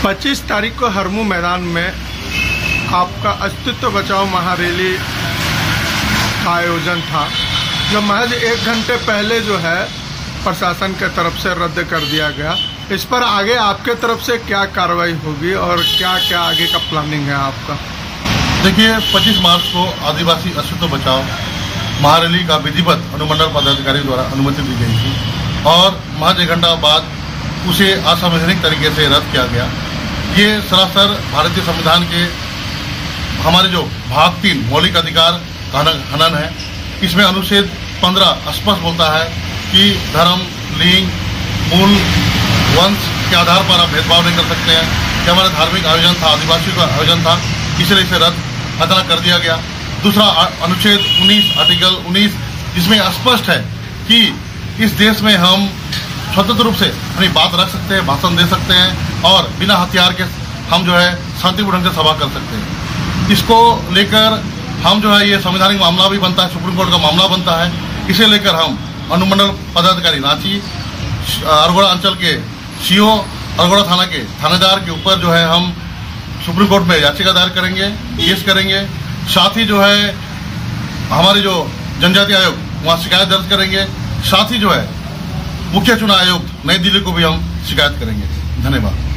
25 तारीख को हरमू मैदान में आपका अस्तित्व बचाओ महारैली का आयोजन था, जो महज 1 घंटे पहले जो है प्रशासन के तरफ से रद्द कर दिया गया। इस पर आगे आपके तरफ से क्या कार्रवाई होगी और क्या क्या आगे का प्लानिंग है आपका? देखिए, 25 मार्च को आदिवासी अस्तित्व बचाओ महारैली का विधिवत अनुमंडल पदाधिकारी द्वारा अनुमति दी गई थी और महज 1 घंटा बाद उसे असंवैधानिक तरीके से रद्द किया गया। ये सरासर भारतीय संविधान के हमारे जो भाग 3 मौलिक अधिकार का हनन है। इसमें अनुच्छेद 15 स्पष्ट बोलता है कि धर्म, लिंग, मूल, वंश के आधार पर आप भेदभाव नहीं कर सकते हैं। ये हमारा धार्मिक आयोजन था, आदिवासियों का आयोजन था, इसलिए इसे रद्द अचानक कर दिया गया। दूसरा अनुच्छेद 19 आर्टिकल 19 जिसमें स्पष्ट है कि इस देश में हम स्वतंत्र रूप से अपनी बात रख सकते हैं, भाषण दे सकते हैं और बिना हथियार के हम जो है शांतिपूर्ण ढंग से सभा कर सकते हैं। इसको लेकर हम जो है ये संवैधानिक मामला भी बनता है, सुप्रीम कोर्ट का मामला बनता है। इसे लेकर हम अनुमंडल पदाधिकारी रांची, अरगोड़ा अंचल के सीओ, अरगोड़ा थाना के थानेदार के ऊपर जो है हम सुप्रीम कोर्ट में याचिका दायर करेंगे, केस करेंगे। साथ ही जो है हमारे जो जनजाति आयोग वहाँ शिकायत दर्ज करेंगे। साथ ही जो है मुख्य चुनाव आयुक्त नई दिल्ली को भी हम शिकायत करेंगे। धन्यवाद।